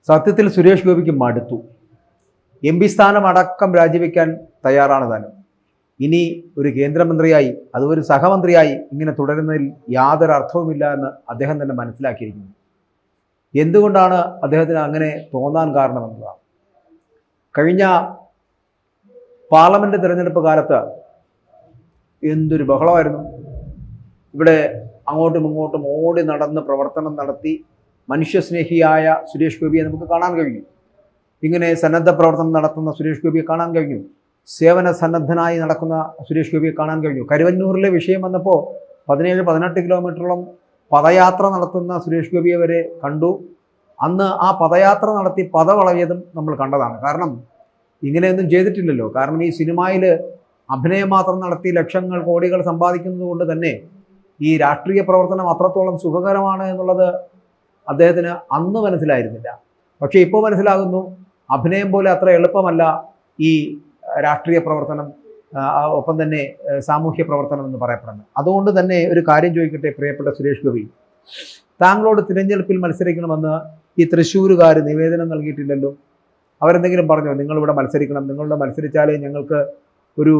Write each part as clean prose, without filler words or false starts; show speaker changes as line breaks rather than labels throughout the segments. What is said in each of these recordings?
സത്യത്തിൽ സുരേഷ് ഗോപിക്ക് മടുത്തു. MP സ്ഥാനം അടക്കം രാജിവെക്കാൻ തയ്യാറാണ് താനും. ഇനി ഒരു കേന്ദ്രമന്ത്രിയായി അതും ഒരു സഹമന്ത്രിയായി ഇങ്ങനെ തുടരുന്നതിൽ യാതൊരു അർത്ഥവുമില്ല എന്ന് അദ്ദേഹം തന്നെ മനസ്സിലാക്കിയിരിക്കുന്നു. എന്തുകൊണ്ടാണ് അദ്ദേഹത്തിന് അങ്ങനെ തോന്നാൻ കാരണമെന്നതാണ്. കഴിഞ്ഞ പാർലമെന്റ് തിരഞ്ഞെടുപ്പ് കാലത്ത് എന്തൊരു ബഹളമായിരുന്നു. ഇവിടെ അങ്ങോട്ടും ഇങ്ങോട്ടും ഓടി നടന്ന് പ്രവർത്തനം നടത്തി മനുഷ്യസ്നേഹിയായ സുരേഷ് ഗോപിയെ നമുക്ക് കാണാൻ കഴിഞ്ഞു. ഇങ്ങനെ സന്നദ്ധ പ്രവർത്തനം നടത്തുന്ന സുരേഷ് ഗോപിയെ കാണാൻ കഴിഞ്ഞു. സേവന സന്നദ്ധനായി നടക്കുന്ന സുരേഷ് ഗോപിയെ കാണാൻ കഴിഞ്ഞു. കരുവന്നൂരിലെ വിഷയം വന്നപ്പോൾ 17-18 കിലോമീറ്ററോളം പദയാത്ര നടത്തുന്ന സുരേഷ് ഗോപിയെ വരെ കണ്ടു. അന്ന് ആ പദയാത്ര നടത്തി പദവളവിയതും നമ്മൾ കണ്ടതാണ്. കാരണം ഇങ്ങനെയൊന്നും ചെയ്തിട്ടില്ലല്ലോ. കാരണം ഈ സിനിമയിൽ അഭിനയം മാത്രം നടത്തി ലക്ഷങ്ങൾ കോടികൾ സമ്പാദിക്കുന്നത് കൊണ്ട് തന്നെ ഈ രാഷ്ട്രീയ പ്രവർത്തനം അത്രത്തോളം സുഖകരമാണ് എന്നുള്ളത് അദ്ദേഹത്തിന് അന്ന് മനസ്സിലായിരുന്നില്ല. പക്ഷേ ഇപ്പോൾ മനസ്സിലാകുന്നു അഭിനയം പോലെ അത്ര എളുപ്പമല്ല ഈ രാഷ്ട്രീയ പ്രവർത്തനം, ഒപ്പം തന്നെ സാമൂഹ്യ പ്രവർത്തനം എന്ന് പറയപ്പെടുന്നത്. അതുകൊണ്ട് തന്നെ ഒരു കാര്യം ചോദിക്കട്ടെ പ്രിയപ്പെട്ട സുരേഷ് ഗോപി, താങ്കളോട് തിരഞ്ഞെടുപ്പിൽ മത്സരിക്കണമെന്ന് ഈ തൃശ്ശൂരുകാർ നിവേദനം നൽകിയിട്ടില്ലല്ലോ. അവരെന്തെങ്കിലും പറഞ്ഞോ നിങ്ങളിവിടെ മത്സരിക്കണം, നിങ്ങളുടെ മത്സരിച്ചാലേ ഞങ്ങൾക്ക് ഒരു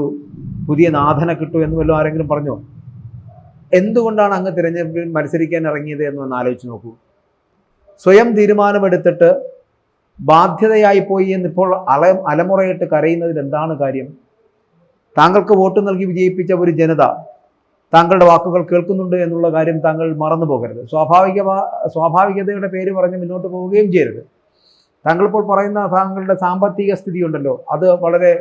പുതിയ നാഥനെ കിട്ടൂ എന്ന് വല്ലതും ആരെങ്കിലും പറഞ്ഞോ? എന്തുകൊണ്ടാണ് അങ്ങ് തിരഞ്ഞെടുപ്പിൽ മത്സരിക്കാൻ ഇറങ്ങിയത് എന്നൊന്ന് ആലോചിച്ച് നോക്കൂ. സ്വയം തീരുമാനമെടുത്തിട്ട് ബാധ്യതയായി പോയി എന്നിപ്പോൾ അലമുറയിട്ട് കരയുന്നതിൽ എന്താണ് കാര്യം? താങ്കൾക്ക് വോട്ട് നൽകി വിജയിപ്പിച്ച ഒരു ജനത താങ്കളുടെ വാക്കുകൾ കേൾക്കുന്നുണ്ട് എന്നുള്ള കാര്യം താങ്കൾ മറന്നു പോകരുത്. സ്വാഭാവികതയുടെ പേര് പറഞ്ഞ് മുന്നോട്ട് പോവുകയും ചെയ്യരുത്. താങ്കൾ ഇപ്പോൾ പറയുന്ന താങ്കളുടെ സാമ്പത്തിക സ്ഥിതി ഉണ്ടല്ലോ, അത് വളരെ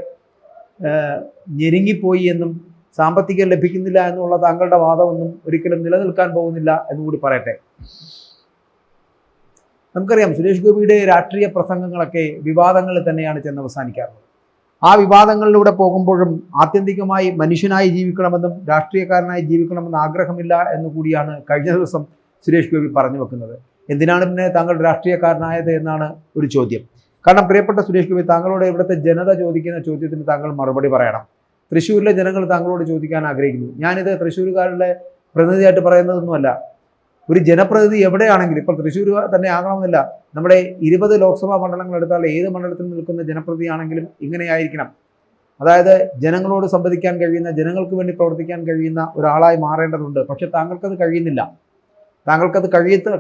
ഞെരുങ്ങിപ്പോയി എന്നും സാമ്പത്തികം ലഭിക്കുന്നില്ല എന്നുള്ള താങ്കളുടെ വാദമൊന്നും ഒരിക്കലും നിലനിൽക്കാൻ പോകുന്നില്ല എന്നുകൂടി പറയട്ടെ. നമുക്കറിയാം സുരേഷ് ഗോപിയുടെ രാഷ്ട്രീയ പ്രസംഗങ്ങളൊക്കെ വിവാദങ്ങളിൽ തന്നെയാണ് ചെന്ന് അവസാനിക്കാറുള്ളത്. ആ വിവാദങ്ങളിലൂടെ പോകുമ്പോഴും ആത്യന്തികമായി മനുഷ്യനായി ജീവിക്കണമെന്നും രാഷ്ട്രീയക്കാരനായി ജീവിക്കണമെന്ന് ആഗ്രഹമില്ല എന്നുകൂടിയാണ് കഴിഞ്ഞ ദിവസം സുരേഷ് ഗോപി പറഞ്ഞു വെക്കുന്നത്. എന്തിനാണ് പിന്നെ താങ്കൾ രാഷ്ട്രീയക്കാരനായത് എന്നാണ് ഒരു ചോദ്യം. കാരണം പ്രിയപ്പെട്ട സുരേഷ് ഗോപി, താങ്കളോട് ഇവിടുത്തെ ജനത ചോദിക്കുന്ന ചോദ്യത്തിന് താങ്കൾ മറുപടി പറയണം. തൃശ്ശൂരിലെ ജനങ്ങൾ താങ്കളോട് ചോദിക്കാൻ ആഗ്രഹിക്കുന്നു. ഞാനിത് തൃശ്ശൂരുകാരുടെ പ്രതിനിധിയായിട്ട് പറയുന്നതൊന്നുമല്ല. ഒരു ജനപ്രതിനിധി എവിടെയാണെങ്കിലും, ഇപ്പോൾ തൃശ്ശൂർ തന്നെ ആകണമെന്നില്ല, നമ്മുടെ 20 ലോക്സഭാ മണ്ഡലങ്ങൾ എടുത്താൽ ഏത് മണ്ഡലത്തിൽ നിൽക്കുന്ന ജനപ്രതിനിധിയാണെങ്കിലും ഇങ്ങനെയായിരിക്കണം. അതായത് ജനങ്ങളോട് സംവദിക്കാൻ കഴിയുന്ന, ജനങ്ങൾക്ക് വേണ്ടി പ്രവർത്തിക്കാൻ കഴിയുന്ന ഒരാളായി മാറേണ്ടതുണ്ട്. പക്ഷെ താങ്കൾക്കത് കഴിയുന്നില്ല. താങ്കൾക്കത്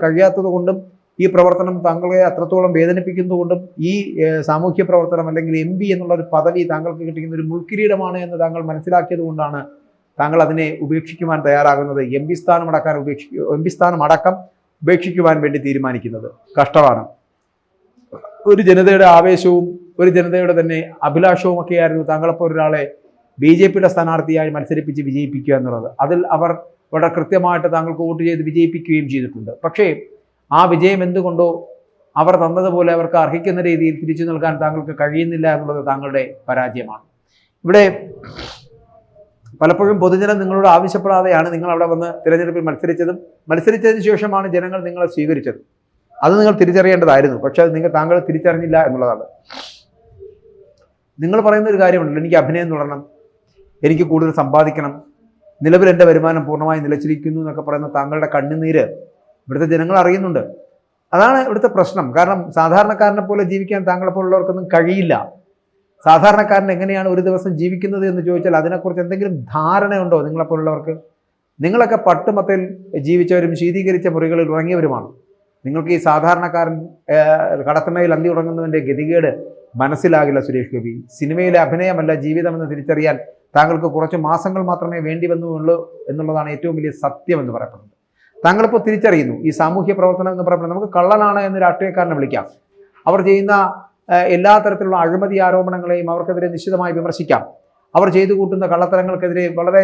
കഴിയാത്തത് കൊണ്ടും ഈ പ്രവർത്തനം താങ്കളെ അത്രത്തോളം വേദനിപ്പിക്കുന്നതുകൊണ്ടും ഈ സാമൂഹ്യ പ്രവർത്തനം അല്ലെങ്കിൽ MP എന്നുള്ള ഒരു പദവി താങ്കൾക്ക് കിട്ടുന്ന ഒരു മുൾക്കിരീടമാണ് എന്ന് താങ്കൾ മനസ്സിലാക്കിയത് കൊണ്ടാണ് താങ്കൾ അതിനെ ഉപേക്ഷിക്കുവാൻ തയ്യാറാകുന്നത്. MP സ്ഥാനം അടക്കം ഉപേക്ഷിക്കുവാൻ വേണ്ടി തീരുമാനിക്കുന്നത് കഷ്ടമാണ്. ഒരു ജനതയുടെ ആവേശവും ഒരു ജനതയുടെ തന്നെ അഭിലാഷവും ഒക്കെയായിരുന്നു താങ്കളെപ്പോൾ ഒരാളെ BJPയുടെ സ്ഥാനാർത്ഥിയായി മത്സരിപ്പിച്ച് വിജയിപ്പിക്കുക എന്നുള്ളത്. അതിൽ അവർ വളരെ കൃത്യമായിട്ട് താങ്കൾക്ക് വോട്ട് ചെയ്ത് വിജയിപ്പിക്കുകയും ചെയ്തിട്ടുണ്ട്. പക്ഷേ ആ വിജയം എന്തുകൊണ്ടോ അവർ തന്നതുപോലെ അവർക്ക് അർഹിക്കുന്ന രീതിയിൽ തിരിച്ചു നൽകാൻ താങ്കൾക്ക് കഴിയുന്നില്ല എന്നുള്ളത് താങ്കളുടെ പരാജയമാണ്. ഇവിടെ പലപ്പോഴും പൊതുജനം നിങ്ങളോട് ആവശ്യപ്പെടാതെയാണ് നിങ്ങൾ അവിടെ വന്ന് തിരഞ്ഞെടുപ്പിൽ മത്സരിച്ചതിന് ശേഷമാണ് ജനങ്ങൾ നിങ്ങളെ സ്വീകരിച്ചത്. അത് നിങ്ങൾ തിരിച്ചറിയേണ്ടതായിരുന്നു. പക്ഷെ അത് താങ്കൾ തിരിച്ചറിഞ്ഞില്ല എന്നുള്ളതാണ്. നിങ്ങൾ പറയുന്ന ഒരു കാര്യമുണ്ടല്ലോ, എനിക്ക് അഭിനയം തുടരണം, എനിക്ക് കൂടുതൽ സമ്പാദിക്കണം, നിലവിൽ എൻ്റെ വരുമാനം പൂർണ്ണമായി നിലച്ചിരിക്കുന്നു എന്നൊക്കെ പറയുന്ന താങ്കളുടെ കണ്ണുനീര് ഇവിടുത്തെ ജനങ്ങൾ അറിയുന്നുണ്ട്. അതാണ് ഇവിടുത്തെ പ്രശ്നം. കാരണം സാധാരണക്കാരനെ പോലെ ജീവിക്കാൻ താങ്കളെപ്പോലുള്ളവർക്കൊന്നും കഴിയില്ല. സാധാരണക്കാരൻ എങ്ങനെയാണ് ഒരു ദിവസം ജീവിക്കുന്നത് എന്ന് ചോദിച്ചാൽ അതിനെക്കുറിച്ച് എന്തെങ്കിലും ധാരണയുണ്ടോ നിങ്ങളെപ്പോലുള്ളവർക്ക്? നിങ്ങളൊക്കെ പട്ടുമത്തയിൽ ജീവിച്ചവരും ശീതീകരിച്ച മുറികളിൽ ഉറങ്ങിയവരുമാണ്. നിങ്ങൾക്ക് ഈ സാധാരണക്കാരൻ കടത്തണ്ണയിൽ അന്തി ഉറങ്ങുന്നതിൻ്റെ ഗതികേട് മനസ്സിലാകില്ല സുരേഷ് ഗോപി. സിനിമയിലെ അഭിനയമല്ല ജീവിതമെന്ന് തിരിച്ചറിയാൻ താങ്കൾക്ക് കുറച്ച് മാസങ്ങൾ മാത്രമേ വേണ്ടി വന്നുള്ളൂ എന്നുള്ളതാണ് ഏറ്റവും വലിയ സത്യം എന്ന് പറയപ്പെടുന്നത്. താങ്കളിപ്പോൾ തിരിച്ചറിയുന്നു ഈ സാമൂഹ്യ പ്രവർത്തനം എന്ന് പറയുന്നത് നമുക്ക് കള്ളനാണ് എന്ന് രാഷ്ട്രീയക്കാരനെ വിളിക്കാം. അവർ ചെയ്യുന്ന എല്ലാ തരത്തിലുള്ള അഴിമതി ആരോപണങ്ങളെയും അവർക്കെതിരെ നിശ്ചിതമായി വിമർശിക്കാം. അവർ ചെയ്തു കൂട്ടുന്ന കള്ളത്തരങ്ങൾക്കെതിരെ വളരെ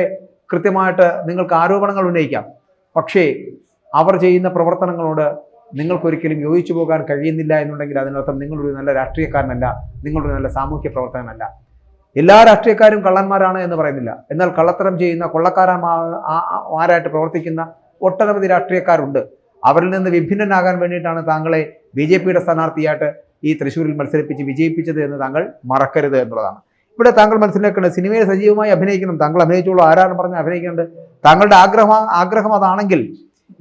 കൃത്യമായിട്ട് നിങ്ങൾക്ക് ആരോപണങ്ങൾ ഉന്നയിക്കാം. പക്ഷേ അവർ ചെയ്യുന്ന പ്രവർത്തനങ്ങളോട് നിങ്ങൾക്കൊരിക്കലും യോജിച്ചു പോകാൻ കഴിയുന്നില്ല എന്നുണ്ടെങ്കിൽ അതിനർത്ഥം നിങ്ങളൊരു നല്ല രാഷ്ട്രീയക്കാരനല്ല, നിങ്ങളൊരു നല്ല സാമൂഹ്യ പ്രവർത്തകനല്ല. എല്ലാ രാഷ്ട്രീയക്കാരും കള്ളന്മാരാണ് എന്ന് പറയുന്നില്ല. എന്നാൽ കള്ളത്തരം ചെയ്യുന്ന കൊള്ളക്കാരന്മാരായിട്ട് പ്രവർത്തിക്കുന്ന ഒട്ടനവധി രാഷ്ട്രീയക്കാരുണ്ട്. അവരിൽ നിന്ന് വിഭിന്നനാകാൻ വേണ്ടിയിട്ടാണ് താങ്കളെ BJPയുടെ സ്ഥാനാർത്ഥിയായിട്ട് ഈ തൃശ്ശൂരിൽ മത്സരിപ്പിച്ച് വിജയിപ്പിച്ചത് എന്ന് താങ്കൾ മറക്കരുത് എന്നുള്ളതാണ്. ഇവിടെ താങ്കൾ മനസ്സിലാക്കേണ്ടത് സിനിമയിൽ സജീവമായി അഭിനയിക്കണം. താങ്കൾ അഭിനയിച്ചോളൂ, ആരാണ് പറഞ്ഞ് അഭിനയിക്കേണ്ടത്? താങ്കളുടെ ആഗ്രഹം അതാണെങ്കിൽ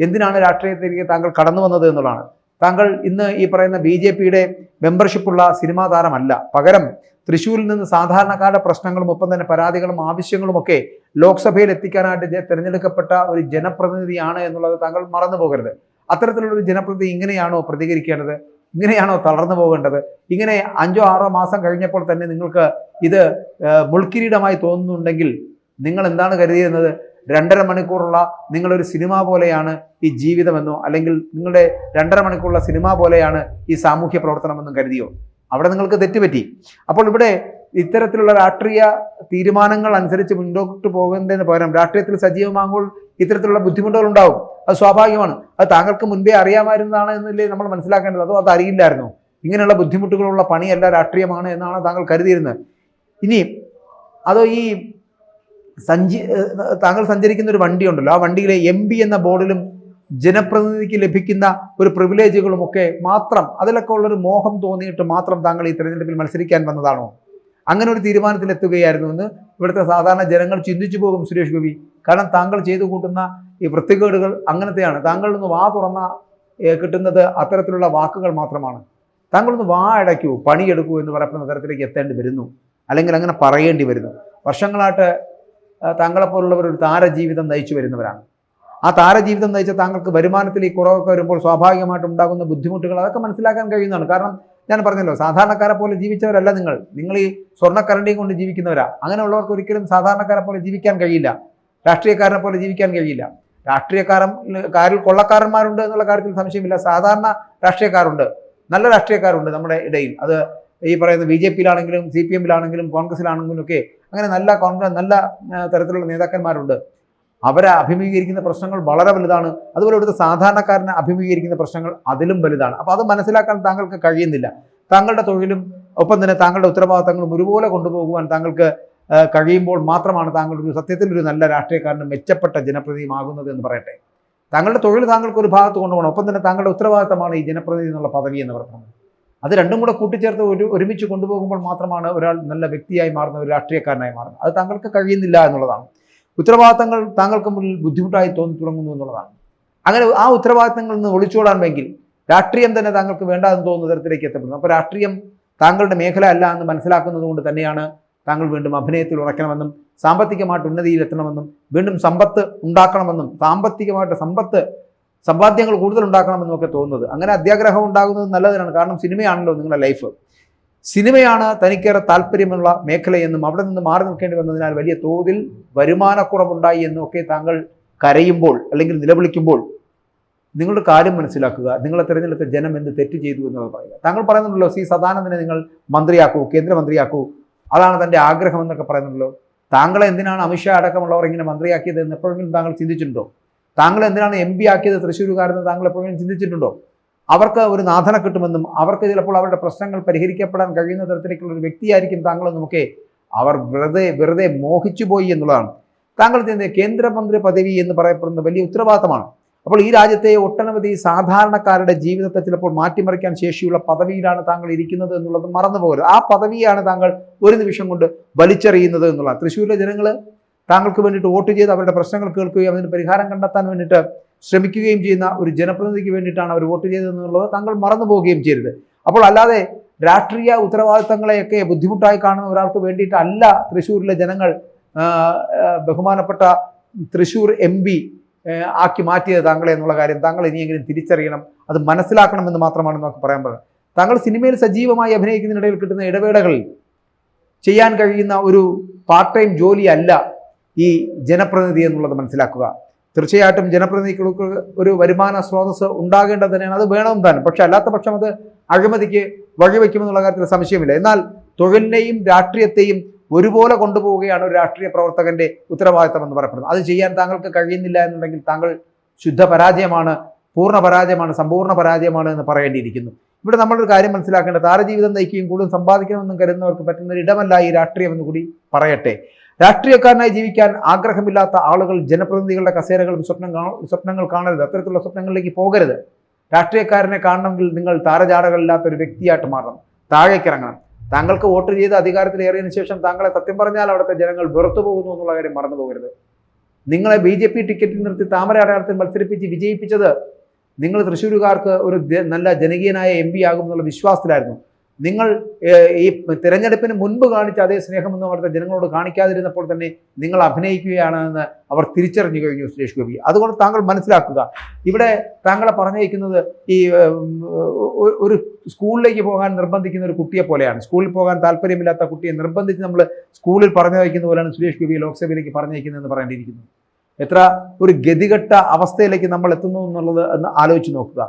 എന്തിനാണ് രാഷ്ട്രീയത്തിലേക്ക് താങ്കൾ കടന്നു വന്നത് എന്നുള്ളതാണ്. താങ്കൾ ഇന്ന് ഈ പറയുന്ന BJPയുടെ മെമ്പർഷിപ്പുള്ള സിനിമാ താരമല്ല. പകരം തൃശ്ശൂരിൽ നിന്ന് സാധാരണക്കാരുടെ പ്രശ്നങ്ങളും ഒപ്പം തന്നെ പരാതികളും ആവശ്യങ്ങളും ഒക്കെ ലോക്സഭയിൽ എത്തിക്കാനായിട്ട് തിരഞ്ഞെടുക്കപ്പെട്ട ഒരു ജനപ്രതിനിധിയാണ് എന്നുള്ളത് താങ്കൾ മറന്നു പോകരുത്. അത്തരത്തിലുള്ള ഒരു ജനപ്രതിനിധി ഇങ്ങനെയാണോ പ്രതികരിക്കേണ്ടത്? ഇങ്ങനെയാണോ തളർന്നു പോകേണ്ടത്? ഇങ്ങനെ 5-6 മാസം കഴിഞ്ഞപ്പോൾ തന്നെ നിങ്ങൾക്ക് ഇത് മുൾക്കിരീടമായി തോന്നുന്നുണ്ടെങ്കിൽ നിങ്ങൾ എന്താണ് കരുതിയിരുന്നത്? 2.5 മണിക്കൂറുള്ള നിങ്ങളൊരു സിനിമ പോലെയാണ് ഈ ജീവിതമെന്നോ, അല്ലെങ്കിൽ നിങ്ങളുടെ 2.5 മണിക്കൂറുള്ള സിനിമ പോലെയാണ് ഈ സാമൂഹ്യ പ്രവർത്തനമെന്നും കരുതിയോ? അവിടെ നിങ്ങൾക്ക് തെറ്റുപറ്റി. അപ്പോൾ ഇവിടെ ഇത്തരത്തിലുള്ള രാഷ്ട്രീയ തീരുമാനങ്ങൾ അനുസരിച്ച് മുന്നോട്ട് പോകുന്നതിന് പകരം രാഷ്ട്രീയത്തിൽ സജീവമാകുമ്പോൾ ഇത്തരത്തിലുള്ള ബുദ്ധിമുട്ടുകൾ ഉണ്ടാവും. അത് സ്വാഭാവികമാണ്. അത് താങ്കൾക്ക് മുൻപേ അറിയാമായിരുന്നതാണ് എന്നല്ലേ നമ്മൾ മനസ്സിലാക്കേണ്ടത്? അതോ അത് അറിയില്ലായിരുന്നു? ഇങ്ങനെയുള്ള ബുദ്ധിമുട്ടുകളുള്ള പണിയല്ല രാഷ്ട്രീയമാണ് എന്നാണ് താങ്കൾ കരുതിയിരുന്നത്. ഇനി അതോ ഈ താങ്കൾ സഞ്ചരിക്കുന്ന ഒരു വണ്ടിയുണ്ടല്ലോ, ആ വണ്ടിയിലെ MP എന്ന ബോർഡിലും ജനപ്രതിനിധിക്ക് ലഭിക്കുന്ന ഒരു പ്രിവിലേജുകളും ഒക്കെ മാത്രം, അതിലൊക്കെ ഉള്ളൊരു മോഹം തോന്നിയിട്ട് മാത്രം താങ്കൾ ഈ തെരഞ്ഞെടുപ്പിൽ മത്സരിക്കാൻ വന്നതാണോ? അങ്ങനെ ഒരു തീരുമാനത്തിലെത്തുകയായിരുന്നു എന്ന് ഇവിടുത്തെ സാധാരണ ജനങ്ങൾ ചിന്തിച്ചു പോകും സുരേഷ് ഗോപി. കാരണം താങ്കൾ ചെയ്തു കൂട്ടുന്ന ഈ വൃത്തികേടുകൾ അങ്ങനത്തെയാണ്. താങ്കളിൽ നിന്ന് വാ തുറന്ന കിട്ടുന്നത് അത്തരത്തിലുള്ള വാക്കുകൾ മാത്രമാണ്. താങ്കളൊന്ന് വാ അടയ്ക്കൂ, പണിയെടുക്കൂ എന്ന് പറയുന്ന തരത്തിലേക്ക് എത്തേണ്ടി വരുന്നു, അല്ലെങ്കിൽ അങ്ങനെ പറയേണ്ടി വരുന്നു. വർഷങ്ങളായിട്ട് താങ്കളെപ്പോലുള്ളവർ ഒരു താരജീവിതം നയിച്ചു വരുന്നവരാണ്. ആ താരജീവിതം നയിച്ച താങ്കൾക്ക് വരുമാനത്തിൽ ഈ കുറവൊക്കെ വരുമ്പോൾ സ്വാഭാവികമായിട്ട് ഉണ്ടാകുന്ന ബുദ്ധിമുട്ടുകൾ അതൊക്കെ മനസ്സിലാക്കാൻ കഴിയുന്നതാണ്. കാരണം ഞാൻ പറഞ്ഞല്ലോ, സാധാരണക്കാരെ പോലെ ജീവിച്ചവരല്ല നിങ്ങൾ ഈ സ്വർണ്ണക്കരണ്ടിയും കൊണ്ട് ജീവിക്കുന്നവരാ. അങ്ങനെയുള്ളവർക്ക് ഒരിക്കലും സാധാരണക്കാരെ പോലെ ജീവിക്കാൻ കഴിയില്ല, രാഷ്ട്രീയക്കാരനെ പോലെ ജീവിക്കാൻ കഴിയില്ല. കാരിൽ കൊള്ളക്കാരന്മാരുണ്ട് എന്നുള്ള കാര്യത്തിൽ സംശയമില്ല. സാധാരണ രാഷ്ട്രീയക്കാരുണ്ട്, നല്ല രാഷ്ട്രീയക്കാരുണ്ട് നമ്മുടെ ഇടയിൽ. അത് ഈ പറയുന്ന BJPയിലാണെങ്കിലും CPMലാണെങ്കിലും കോൺഗ്രസിലാണെങ്കിലും ഒക്കെ അങ്ങനെ നല്ല തരത്തിലുള്ള നേതാക്കന്മാരുണ്ട്. അവരെ അഭിമുഖീകരിക്കുന്ന പ്രശ്നങ്ങൾ വളരെ വലുതാണ്. അതുപോലെ ഇവിടുത്തെ സാധാരണക്കാരനെ അഭിമുഖീകരിക്കുന്ന പ്രശ്നങ്ങൾ അതിലും വലുതാണ്. അപ്പോൾ അത് മനസ്സിലാക്കാൻ താങ്കൾക്ക് കഴിയുന്നില്ല. താങ്കളുടെ തൊഴിലും ഒപ്പം തന്നെ താങ്കളുടെ ഉത്തരവാദിത്തങ്ങളും ഒരുപോലെ കൊണ്ടുപോകുവാൻ താങ്കൾക്ക് കഴിയുമ്പോൾ മാത്രമാണ് താങ്കൾ ഒരു സത്യത്തിൽ ഒരു നല്ല രാഷ്ട്രീയക്കാരനും മെച്ചപ്പെട്ട ജനപ്രതിനിധിയുമാകുന്നത് എന്ന് പറയട്ടെ. താങ്കളുടെ തൊഴിൽ താങ്കൾക്ക് ഒരു ഭാഗത്ത് കൊണ്ടുപോകണം, ഒപ്പം തന്നെ താങ്കളുടെ ഉത്തരവാദിത്തമാണ് ഈ ജനപ്രതിനിധി എന്നുള്ള പദവി എന്ന് പറയുന്നത്. അത് രണ്ടും കൂടെ കൂട്ടിച്ചേർത്ത് ഒരുമിച്ച് കൊണ്ടുപോകുമ്പോൾ മാത്രമാണ് ഒരാൾ നല്ല വ്യക്തിയായി മാറുന്ന, ഒരു രാഷ്ട്രീയക്കാരനായി മാറുന്നത്. അത് താങ്കൾക്ക് കഴിയുന്നില്ല എന്നുള്ളതാണ്. ഉത്തരവാദിത്തങ്ങൾ താങ്കൾക്ക് മുന്നിൽ ബുദ്ധിമുട്ടായി തോന്നി തുടങ്ങുന്നു എന്നുള്ളതാണ്. അങ്ങനെ ആ ഉത്തരവാദിത്തങ്ങളിൽ നിന്ന് ഒളിച്ചോടാൻ രാഷ്ട്രീയം തന്നെ താങ്കൾക്ക് വേണ്ടാന്ന് തോന്നുന്ന തരത്തിലേക്ക് എത്തപ്പെടുന്നു. അപ്പോൾ രാഷ്ട്രീയം താങ്കളുടെ മേഖല അല്ല എന്ന് മനസ്സിലാക്കുന്നത് കൊണ്ട് തന്നെയാണ് താങ്കൾ വീണ്ടും അഭിനയത്തിൽ ഉറക്കണമെന്നും സാമ്പത്തികമായിട്ട് ഉന്നതിയിലെത്തണമെന്നും വീണ്ടും സമ്പത്ത് ഉണ്ടാക്കണമെന്നും സാമ്പത്തികമായിട്ട് സമ്പാദ്യങ്ങൾ കൂടുതൽ ഉണ്ടാക്കണമെന്നും ഒക്കെ തോന്നുന്നത്. അങ്ങനെ അത്യാഗ്രഹം ഉണ്ടാകുന്നത് നല്ലതിനാണ്. കാരണം സിനിമയാണല്ലോ നിങ്ങളുടെ ലൈഫ്. സിനിമയാണ് തനിക്കേറെ താല്പര്യമുള്ള മേഖലയെന്നും അവിടെ നിന്ന് മാറി നിൽക്കേണ്ടി വന്നതിനാൽ വലിയ തോതിൽ വരുമാനക്കുറവുണ്ടായി എന്നും ഒക്കെ താങ്കൾ കരയുമ്പോൾ അല്ലെങ്കിൽ നിലവിളിക്കുമ്പോൾ നിങ്ങളുടെ കാര്യം മനസ്സിലാക്കുക. നിങ്ങളെ തിരഞ്ഞെടുത്ത ജനം എന്ത് തെറ്റ് ചെയ്തു എന്നത് പറയുക. താങ്കൾ പറയുന്നുണ്ടല്ലോ സദാനന്ദനെ നിങ്ങൾ മന്ത്രിയാക്കൂ, കേന്ദ്രമന്ത്രിയാക്കൂ, അതാണ് തൻ്റെ ആഗ്രഹം എന്നൊക്കെ പറയുന്നുണ്ടല്ലോ. താങ്കളെ എന്തിനാണ് അമിത്ഷാ അടക്കമുള്ളവർ ഇങ്ങനെ മന്ത്രിയാക്കിയത് എന്ന് എപ്പോഴെങ്കിലും താങ്കൾ ചിന്തിച്ചിട്ടുണ്ടോ? താങ്കൾ എന്തിനാണ് MP ആക്കിയത് തൃശ്ശൂരുകാരെന്ന് താങ്കൾ എപ്പോഴെങ്കിലും ചിന്തിച്ചിട്ടുണ്ടോ? അവർക്ക് ഒരു നാഥനെ കിട്ടുമെന്നും അവർക്ക് ചിലപ്പോൾ അവരുടെ പ്രശ്നങ്ങൾ പരിഹരിക്കപ്പെടാൻ കഴിയുന്ന തരത്തിലേക്കുള്ള ഒരു വ്യക്തിയായിരിക്കും താങ്കളെന്നുമൊക്കെ അവർ വെറുതെ മോഹിച്ചു പോയി എന്നുള്ളതാണ്. താങ്കൾ കേന്ദ്രമന്ത്രി പദവി എന്ന് പറയപ്പെടുന്ന വലിയ ഉത്തരവാദിത്തമാണ്. അപ്പോൾ ഈ രാജ്യത്തെ ഒട്ടനവധി സാധാരണക്കാരുടെ ജീവിതത്തെ ചിലപ്പോൾ മാറ്റിമറിക്കാൻ ശേഷിയുള്ള പദവിയിലാണ് താങ്കൾ ഇരിക്കുന്നത് എന്നുള്ളത് മറന്നു പോകരുത്. ആ പദവിയാണ് താങ്കൾ ഒരു നിമിഷം കൊണ്ട് വലിച്ചെറിയുന്നത് എന്നുള്ളത്. തൃശ്ശൂരിലെ ജനങ്ങൾ താങ്കൾക്ക് വേണ്ടിയിട്ട് വോട്ട് ചെയ്ത് അവരുടെ പ്രശ്നങ്ങൾ കേൾക്കുകയും അതിന് പരിഹാരം കണ്ടെത്താൻ വേണ്ടിയിട്ട് ശ്രമിക്കുകയും ചെയ്യുന്ന ഒരു ജനപ്രതിനിധിക്ക് വേണ്ടിയിട്ടാണ് അവർ വോട്ട് ചെയ്തതെന്നുള്ളത് താങ്കൾ മറന്നു പോവുകയും ചെയ്യരുത്. അപ്പോൾ അല്ലാതെ രാഷ്ട്രീയ ഉത്തരവാദിത്തങ്ങളെയൊക്കെ ബുദ്ധിമുട്ടായി കാണുന്ന ഒരാൾക്ക് വേണ്ടിയിട്ടല്ല തൃശ്ശൂരിലെ ജനങ്ങൾ ബഹുമാനപ്പെട്ട തൃശ്ശൂർ MP ആക്കി മാറ്റിയത് താങ്കളെ എന്നുള്ള കാര്യം താങ്കൾ ഇനിയെങ്കിലും തിരിച്ചറിയണം. അത് മനസ്സിലാക്കണമെന്ന് മാത്രമാണ് നമുക്ക് പറയാൻ പറയുന്നത്. താങ്കൾ സിനിമയിൽ സജീവമായി അഭിനയിക്കുന്നതിനിടയിൽ കിട്ടുന്ന ഇടവേളകളിൽ ചെയ്യാൻ കഴിയുന്ന ഒരു പാർട്ട് ടൈം ജോലിയല്ല ഈ ജനപ്രതിനിധി എന്നുള്ളത് മനസ്സിലാക്കുക. തീർച്ചയായിട്ടും ജനപ്രതിനിധികൾക്ക് ഒരു വരുമാന സ്രോതസ് ഉണ്ടാകേണ്ടത് തന്നെയാണ്, അത് വേണം താനും. പക്ഷെ അല്ലാത്ത പക്ഷം അത് അഴിമതിക്ക് വഴിവെക്കുമെന്നുള്ള കാര്യത്തിൽ സംശയമില്ല. എന്നാൽ തൊഴിലിനെയും രാഷ്ട്രീയത്തെയും ഒരുപോലെ കൊണ്ടുപോവുകയാണ് ഒരു രാഷ്ട്രീയ പ്രവർത്തകന്റെ ഉത്തരവാദിത്തം എന്ന് പറയപ്പെടുന്നത്. അത് ചെയ്യാൻ താങ്കൾക്ക് കഴിയുന്നില്ല എന്നുണ്ടെങ്കിൽ താങ്കൾ ശുദ്ധ പരാജയമാണ്, പൂർണ്ണ പരാജയമാണ്, സമ്പൂർണ്ണ പരാജയമാണ് എന്ന് പറയേണ്ടിയിരിക്കുന്നു. ഇവിടെ നമ്മളൊരു കാര്യം മനസ്സിലാക്കേണ്ടത്, താരജീവിതം നയിക്കുകയും കൂടുതൽ സമ്പാദിക്കണമെന്നും കരുതുന്നവർക്ക് പറ്റുന്ന ഒരു ഇടമല്ല ഈ രാഷ്ട്രീയം എന്ന് കൂടി പറയട്ടെ. രാഷ്ട്രീയക്കാരനായി ജീവിക്കാൻ ആഗ്രഹമില്ലാത്ത ആളുകൾ ജനപ്രതിനിധികളുടെ കസേരകളും സ്വപ്നങ്ങൾ കാണരുത്. അത്തരത്തിലുള്ള സ്വപ്നങ്ങളിലേക്ക് പോകരുത്. രാഷ്ട്രീയക്കാരനെ കാണണമെങ്കിൽ നിങ്ങൾ താരജാടകളില്ലാത്ത ഒരു വ്യക്തിയായിട്ട് മാറണം, താഴേക്കിറങ്ങണം. താങ്കൾക്ക് വോട്ട് ചെയ്ത് അധികാരത്തിലേറിയതിനു ശേഷം താങ്കളെ സത്യം പറഞ്ഞാൽ അവിടുത്തെ ജനങ്ങൾ വെറുത്തു പോകുന്നു എന്നുള്ള കാര്യം മറന്നു പോകരുത്. നിങ്ങളെ BJP ടിക്കറ്റിൽ നിർത്തി താമര അടയാളത്തിൽ മത്സരിപ്പിച്ച് വിജയിപ്പിച്ചത് നിങ്ങൾ തൃശ്ശൂരുകാർക്ക് ഒരു നല്ല ജനകീയനായ MP ആകും എന്നുള്ള വിശ്വാസത്തിലായിരുന്നു. നിങ്ങൾ ഈ തിരഞ്ഞെടുപ്പിന് മുൻപ് കാണിച്ച അതേ സ്നേഹമെന്ന് അവിടുത്തെ ജനങ്ങളോട് കാണിക്കാതിരുന്നപ്പോൾ തന്നെ നിങ്ങൾ അഭിനയിക്കുകയാണെന്ന് അവർ തിരിച്ചറിഞ്ഞു കഴിഞ്ഞു സുരേഷ് ഗോപി. അതുകൊണ്ട് താങ്കൾ മനസ്സിലാക്കുക, ഇവിടെ താങ്കളെ പറഞ്ഞയക്കുന്നത് ഈ ഒരു സ്കൂളിലേക്ക് പോകാൻ നിർബന്ധിക്കുന്ന ഒരു കുട്ടിയെ പോലെയാണ്. സ്കൂളിൽ പോകാൻ താല്പര്യമില്ലാത്ത കുട്ടിയെ നിർബന്ധിച്ച് നമ്മൾ സ്കൂളിൽ പറഞ്ഞയക്കുന്ന പോലെയാണ് സുരേഷ് ഗോപിയെ ലോക്സഭയിലേക്ക് പറഞ്ഞയക്കുന്നതെന്ന് പറയേണ്ടിയിരിക്കുന്നത്. എത്ര ഒരു ഗതികെട്ട അവസ്ഥയിലേക്ക് നമ്മൾ എത്തുന്നു എന്നുള്ളത് എന്ന് ആലോചിച്ച് നോക്കുക.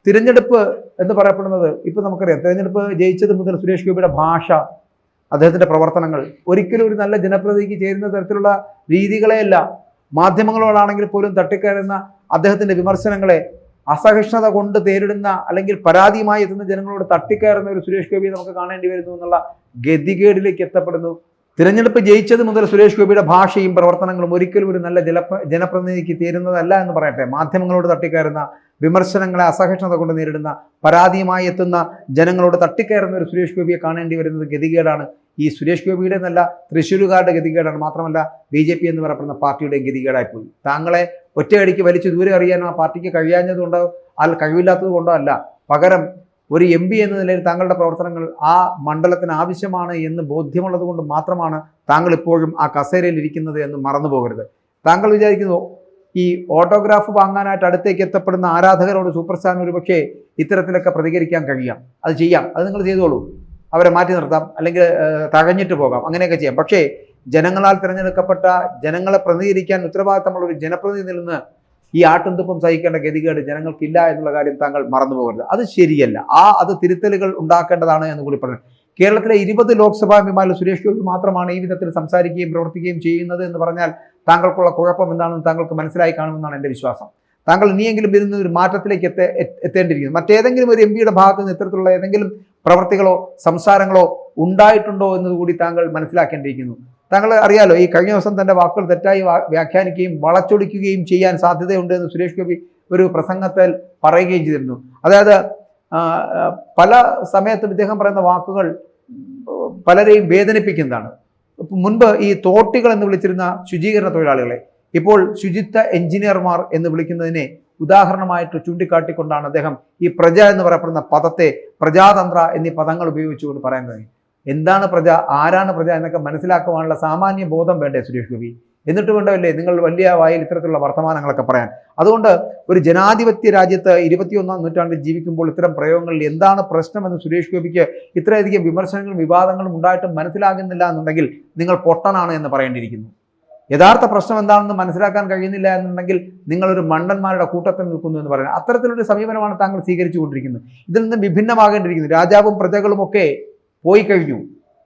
തിരഞ്ഞെടുപ്പ് എന്ന് പറയപ്പെടുന്നത് ഇപ്പോൾ നമുക്കറിയാം, തിരഞ്ഞെടുപ്പ് ജയിച്ചത് മുതൽ സുരേഷ് ഗോപിയുടെ ഭാഷ, അദ്ദേഹത്തിൻ്റെ പ്രവർത്തനങ്ങൾ ഒരിക്കലും ഒരു നല്ല ജനപ്രതിനിധിക്ക് ചേരുന്ന തരത്തിലുള്ള രീതികളെയല്ല. മാധ്യമങ്ങളോടാണെങ്കിൽ പോലും തട്ടിക്കയറുന്ന അദ്ദേഹത്തിൻ്റെ വിമർശനങ്ങളെ അസഹിഷ്ണുത കൊണ്ട് നേരിടുന്ന അല്ലെങ്കിൽ പരാതിയുമായി എത്തുന്ന ജനങ്ങളോട് തട്ടിക്കയറുന്ന ഒരു സുരേഷ് ഗോപിയെ നമുക്ക് കാണേണ്ടി വരുന്നു എന്നുള്ള ഗതികേടിലേക്ക് എത്തപ്പെടുന്നു. തിരഞ്ഞെടുപ്പ് ജയിച്ചത് മുതൽ സുരേഷ് ഗോപിയുടെ ഭാഷയും പ്രവർത്തനങ്ങളും ഒരിക്കലും ഒരു നല്ല ജനപ്രതിനിധിക്ക് തീരുന്നതല്ല എന്ന് പറയട്ടെ. മാധ്യമങ്ങളോട് തട്ടിക്കയറുന്ന, വിമർശനങ്ങളെ അസഹിഷ്ണുത കൊണ്ട് നേരിടുന്ന, പരാതിയുമായി എത്തുന്ന ജനങ്ങളോട് തട്ടിക്കയറുന്ന ഒരു സുരേഷ് ഗോപിയെ കാണേണ്ടി വരുന്നത് ഗതികേടാണ്. ഈ സുരേഷ് ഗോപിയുടെ നല്ല തൃശ്ശൂരുകാരുടെ ഗതികേടാണ്, മാത്രമല്ല BJP എന്ന് പറയപ്പെടുന്ന പാർട്ടിയുടെ ഗതികേടായിപ്പോയി. താങ്കളെ ഒറ്റയടിക്ക് വലിച്ചു ദൂരെ അറിയാനോ ആ പാർട്ടിക്ക് കഴിയാഞ്ഞതുകൊണ്ടോ കഴിവില്ലാത്തത് കൊണ്ടോ അല്ല, പകരം ഒരു MP എന്ന നിലയിൽ താങ്കളുടെ പ്രവർത്തനങ്ങൾ ആ മണ്ഡലത്തിന് ആവശ്യമാണ് എന്ന് ബോധ്യമുള്ളത് കൊണ്ട് മാത്രമാണ് താങ്കൾ ഇപ്പോഴും ആ കസേരയിൽ ഇരിക്കുന്നത് എന്ന് മറന്നു പോകരുത്. താങ്കൾ വിചാരിക്കുന്നു ഈ ഓട്ടോഗ്രാഫ് വാങ്ങാനായിട്ട് അടുത്തേക്ക് എത്തപ്പെടുന്ന ആരാധകരോട് സൂപ്പർ സ്റ്റാറിന് ഒരു പക്ഷേ ഇത്തരത്തിലൊക്കെ പ്രതികരിക്കാൻ കഴിയാം, അത് ചെയ്യാം, അത് നിങ്ങൾ ചെയ്തോളൂ, അവരെ മാറ്റി നിർത്താം, അല്ലെങ്കിൽ തഴഞ്ഞിട്ട് പോകാം, അങ്ങനെയൊക്കെ ചെയ്യാം. പക്ഷേ ജനങ്ങളാൽ തിരഞ്ഞെടുക്കപ്പെട്ട, ജനങ്ങളെ പ്രതികരിക്കാൻ ഉത്തരവാദിത്തമുള്ള ഒരു ജനപ്രതിനിധിയിൽ നിന്ന് ഈ ആട്ടുംതുപ്പും സഹിക്കേണ്ട ഗതികേട് ജനങ്ങൾക്കില്ല എന്നുള്ള കാര്യം താങ്കൾ മറന്നു പോകരുത്. അത് ശരിയല്ല. അത് തിരുത്തലുകൾ ഉണ്ടാക്കേണ്ടതാണ് എന്ന് കൂടി പറഞ്ഞു. കേരളത്തിലെ 20 ലോക്സഭാ എംപിമാരിൽ സുരേഷ് ഗോപി മാത്രമാണ് ഈ വിധത്തിൽ സംസാരിക്കുകയും പ്രവർത്തിക്കുകയും ചെയ്യുന്നത് എന്ന് പറഞ്ഞാൽ താങ്കൾക്കുള്ള കുഴപ്പം എന്താണെന്ന് താങ്കൾക്ക് മനസ്സിലായി കാണുമെന്നാണ് എൻ്റെ വിശ്വാസം. താങ്കൾ ഇനിയെങ്കിലും ഇരുന്ന് ഒരു മാറ്റത്തിലേക്ക് എത്തേണ്ടിയിരിക്കുന്നു. മറ്റേതെങ്കിലും ഒരു MP യുടെ ഭാഗത്ത് നിന്ന് ഇത്തരത്തിലുള്ള ഏതെങ്കിലും പ്രവർത്തികളോ സംസാരങ്ങളോ ഉണ്ടായിട്ടുണ്ടോ എന്നതുകൂടി താങ്കൾ മനസ്സിലാക്കേണ്ടിയിരിക്കുന്നു. താങ്കൾ അറിയാലോ, ഈ കഴിഞ്ഞ ദിവസം തൻ്റെ വാക്കുകൾ തെറ്റായി വ്യാഖ്യാനിക്കുകയും വളച്ചൊടിക്കുകയും ചെയ്യാൻ സാധ്യതയുണ്ട് എന്ന് സുരേഷ് ഗോപി ഒരു പ്രസംഗത്തിൽ പറയുകയും ചെയ്തിരുന്നു. അതായത് പല സമയത്തും ഇദ്ദേഹം പറയുന്ന വാക്കുകൾ പലരെയും വേദനിപ്പിക്കുന്നതാണ്. മുൻപ് ഈ തോട്ടികൾ എന്ന് വിളിച്ചിരുന്ന ശുചീകരണ തൊഴിലാളികളെ ഇപ്പോൾ ശുചിത്വ എഞ്ചിനീയർമാർ എന്ന് വിളിക്കുന്നതിനെ ഉദാഹരണമായിട്ട് ചൂണ്ടിക്കാട്ടിക്കൊണ്ടാണ് അദ്ദേഹം ഈ പ്രജ എന്ന് പറയപ്പെടുന്ന പദത്തെ പ്രജാതന്ത്ര എന്നീ പദങ്ങൾ ഉപയോഗിച്ചുകൊണ്ട് പറയാൻ കഴിയും. എന്താണ് പ്രജ, ആരാണ് പ്രജ എന്നൊക്കെ മനസ്സിലാക്കുവാനുള്ള സാമാന്യ ബോധം വേണ്ടേ സുരേഷ് ഗോപി? എന്നിട്ട് വേണ്ടല്ലേ നിങ്ങൾ വലിയ വായിൽ ഇത്തരത്തിലുള്ള വർത്തമാനങ്ങളൊക്കെ പറയാൻ? അതുകൊണ്ട് ഒരു ജനാധിപത്യ രാജ്യത്ത് 21ാം നൂറ്റാണ്ടിൽ ജീവിക്കുമ്പോൾ ഇത്തരം പ്രയോഗങ്ങളിൽ എന്താണ് പ്രശ്നമെന്ന് സുരേഷ് ഗോപിക്ക് ഇത്രയധികം വിമർശനങ്ങളും വിവാദങ്ങളും ഉണ്ടായിട്ടും മനസ്സിലാകുന്നില്ല എന്നുണ്ടെങ്കിൽ നിങ്ങൾ പൊട്ടനാണ് എന്ന് പറയേണ്ടിയിരിക്കുന്നു. യഥാർത്ഥ പ്രശ്നം എന്താണെന്ന് മനസ്സിലാക്കാൻ കഴിയുന്നില്ല എന്നുണ്ടെങ്കിൽ നിങ്ങളൊരു മണ്ടന്മാരുടെ കൂട്ടത്തിൽ നിൽക്കുന്നു എന്ന് പറയുന്നത്. അത്തരത്തിലൊരു സമീപനമാണ് താങ്കൾ സ്വീകരിച്ചു കൊണ്ടിരിക്കുന്നത്. ഇതിൽ നിന്ന് വിഭിന്നമാകേണ്ടിയിരിക്കുന്നു. രാജാവും പ്രജകളും ഒക്കെ പോയി കഴിഞ്ഞു.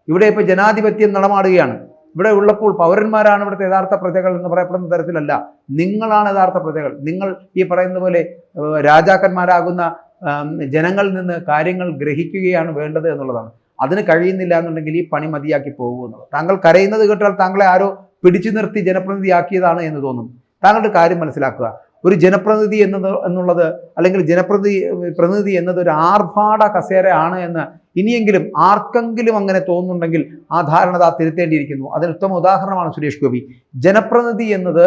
ഇവിടെ ഇപ്പോൾ ജനാധിപത്യം നടമാടുകയാണ്. ഇവിടെ ഉള്ളപ്പോൾ പൗരന്മാരാണ് ഇവിടുത്തെ യഥാർത്ഥ പ്രജകൾ എന്ന് പറയപ്പെടുന്ന തരത്തിലല്ല. നിങ്ങളാണ് യഥാർത്ഥ പ്രജകൾ. നിങ്ങൾ ഈ പറയുന്ന പോലെ രാജാക്കന്മാരാകുന്ന ജനങ്ങളിൽ നിന്ന് കാര്യങ്ങൾ ഗ്രഹിക്കുകയാണ് വേണ്ടത് എന്നുള്ളതാണ്. അതിന് കഴിയുന്നില്ല എന്നുണ്ടെങ്കിൽ ഈ പണി മതിയാക്കി പോകുമെന്നുള്ളത്. താങ്കൾ കരയുന്നത് കേട്ടാൽ താങ്കളെ ആരോ പിടിച്ചു നിർത്തി ജനപ്രതിനിധിയാക്കിയതാണ് എന്ന് തോന്നും. താങ്കളുടെ കാര്യം മനസ്സിലാക്കുക. ഒരു ജനപ്രതിനിധി എന്നുള്ളത് അല്ലെങ്കിൽ പ്രതിനിധി എന്നത് ഒരു ആർഭാട കസേര ആണ് എന്ന് ഇനിയെങ്കിലും ആർക്കെങ്കിലും അങ്ങനെ തോന്നുന്നുണ്ടെങ്കിൽ ആ ധാരണ തിരുത്തേണ്ടിയിരിക്കുന്നു. അതിന് ഉത്തമ ഉദാഹരണമാണ് സുരേഷ് ഗോപി. ജനപ്രതിനിധി എന്നത്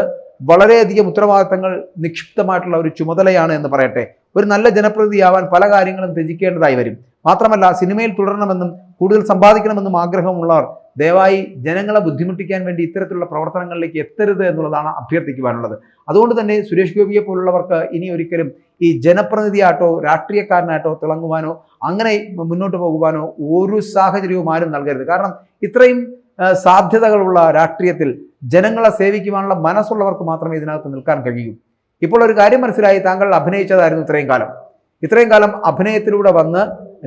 വളരെയധികം ഉത്തരവാദിത്തങ്ങൾ നിക്ഷിപ്തമായിട്ടുള്ള ഒരു ചുമതലയാണ് എന്ന് പറയട്ടെ. ഒരു നല്ല ജനപ്രതിനിധിയാവാൻ പല കാര്യങ്ങളും ത്യജിക്കേണ്ടതായി വരും. മാത്രമല്ല, സിനിമയിൽ തുടരണമെന്നും കൂടുതൽ സമ്പാദിക്കണമെന്നും ആഗ്രഹമുള്ളവർ ദയവായി ജനങ്ങളെ ബുദ്ധിമുട്ടിക്കാൻ വേണ്ടി ഇത്തരത്തിലുള്ള പ്രവർത്തനങ്ങളിലേക്ക് എത്തരുത് എന്നുള്ളതാണ് അഭ്യർത്ഥിക്കുവാനുള്ളത്. അതുകൊണ്ട് തന്നെ സുരേഷ് ഗോപിയെ പോലുള്ളവർക്ക് ഇനി ഒരിക്കലും ഈ ജനപ്രതിനിധിയായിട്ടോ രാഷ്ട്രീയക്കാരനായിട്ടോ തിളങ്ങുവാനോ അങ്ങനെ മുന്നോട്ട് പോകുവാനോ ഒരു സാഹചര്യവും ആരും നൽകരുത്. കാരണം ഇത്രയും സാധ്യതകളുള്ള രാഷ്ട്രീയത്തിൽ ജനങ്ങളെ സേവിക്കുവാനുള്ള മനസ്സുള്ളവർക്ക് മാത്രമേ ഇതിനകത്ത് നിൽക്കാൻ കഴിയൂ. ഇപ്പോൾ ഒരു കാര്യം മനസ്സിലായി, താങ്കൾ അഭിനയിച്ചതായിരുന്നു ഇത്രയും കാലം അഭിനയത്തിലൂടെ വന്ന്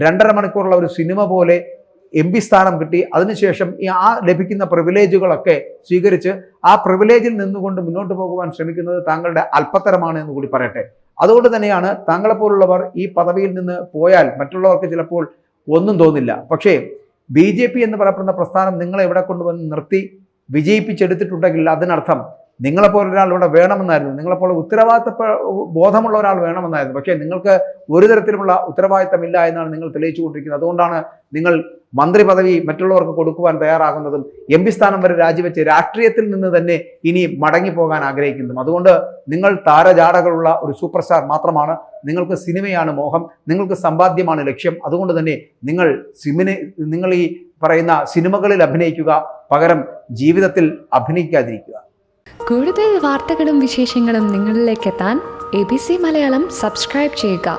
2.5 മണിക്കൂറുള്ള ഒരു സിനിമ പോലെ MP സ്ഥാനം കിട്ടി. അതിനുശേഷം ആ ലഭിക്കുന്ന പ്രിവിലേജുകളൊക്കെ സ്വീകരിച്ച് ആ പ്രിവിലേജിൽ നിന്നുകൊണ്ട് മുന്നോട്ട് പോകുവാൻ ശ്രമിക്കുന്നത് താങ്കളുടെ അല്പത്തരമാണ് എന്ന് കൂടി പറയട്ടെ. അതുകൊണ്ട് തന്നെയാണ് താങ്കളെപ്പോലുള്ളവർ ഈ പദവിയിൽ നിന്ന് പോയാൽ മറ്റുള്ളവർക്ക് ചിലപ്പോൾ ഒന്നും തോന്നില്ല. പക്ഷേ BJP എന്ന് പറയപ്പെടുന്ന പ്രസ്ഥാനം നിങ്ങളെ എവിടെ കൊണ്ടുവന്ന് നിർത്തി വിജയിപ്പിച്ചെടുത്തിട്ടുണ്ടെങ്കിൽ അതിനർത്ഥം നിങ്ങളെപ്പോലെ ഒരാൾ ഇവിടെ വേണമെന്നായിരുന്നു, നിങ്ങളെപ്പോലെ ഉത്തരവാദിത്ത ബോധമുള്ള ഒരാൾ വേണമെന്നായിരുന്നു. പക്ഷേ നിങ്ങൾക്ക് ഒരു തരത്തിലുമുള്ള ഉത്തരവാദിത്തമില്ല എന്നാണ് നിങ്ങൾ തെളിയിച്ചു കൊണ്ടിരിക്കുന്നത്. അതുകൊണ്ടാണ് നിങ്ങൾ മന്ത്രി പദവി മറ്റുള്ളവർക്ക് കൊടുക്കുവാൻ തയ്യാറാകുന്നതും MP സ്ഥാനം വരെ രാജിവെച്ച് രാഷ്ട്രീയത്തിൽ നിന്ന് തന്നെ ഇനി മടങ്ങിപ്പോകാൻ ആഗ്രഹിക്കുന്നതും. അതുകൊണ്ട് നിങ്ങൾ താരജാടകളുള്ള ഒരു സൂപ്പർ സ്റ്റാർ മാത്രമാണ്. നിങ്ങൾക്ക് സിനിമയാണ് മോഹം, നിങ്ങൾക്ക് സമ്പാദ്യമാണ് ലക്ഷ്യം. അതുകൊണ്ട് തന്നെ നിങ്ങൾ ഈ പറയുന്ന സിനിമകളിൽ അഭിനയിക്കുക, പകരം ജീവിതത്തിൽ അഭിനയിക്കാതിരിക്കുക.
കൂടുതൽ വാർത്തകളും വിശേഷങ്ങളും നിങ്ങളിലേക്ക് എത്താൻ ABC മലയാളം സബ്സ്ക്രൈബ് ചെയ്യുക,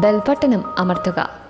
ബെൽ ബട്ടണും അമർത്തുക.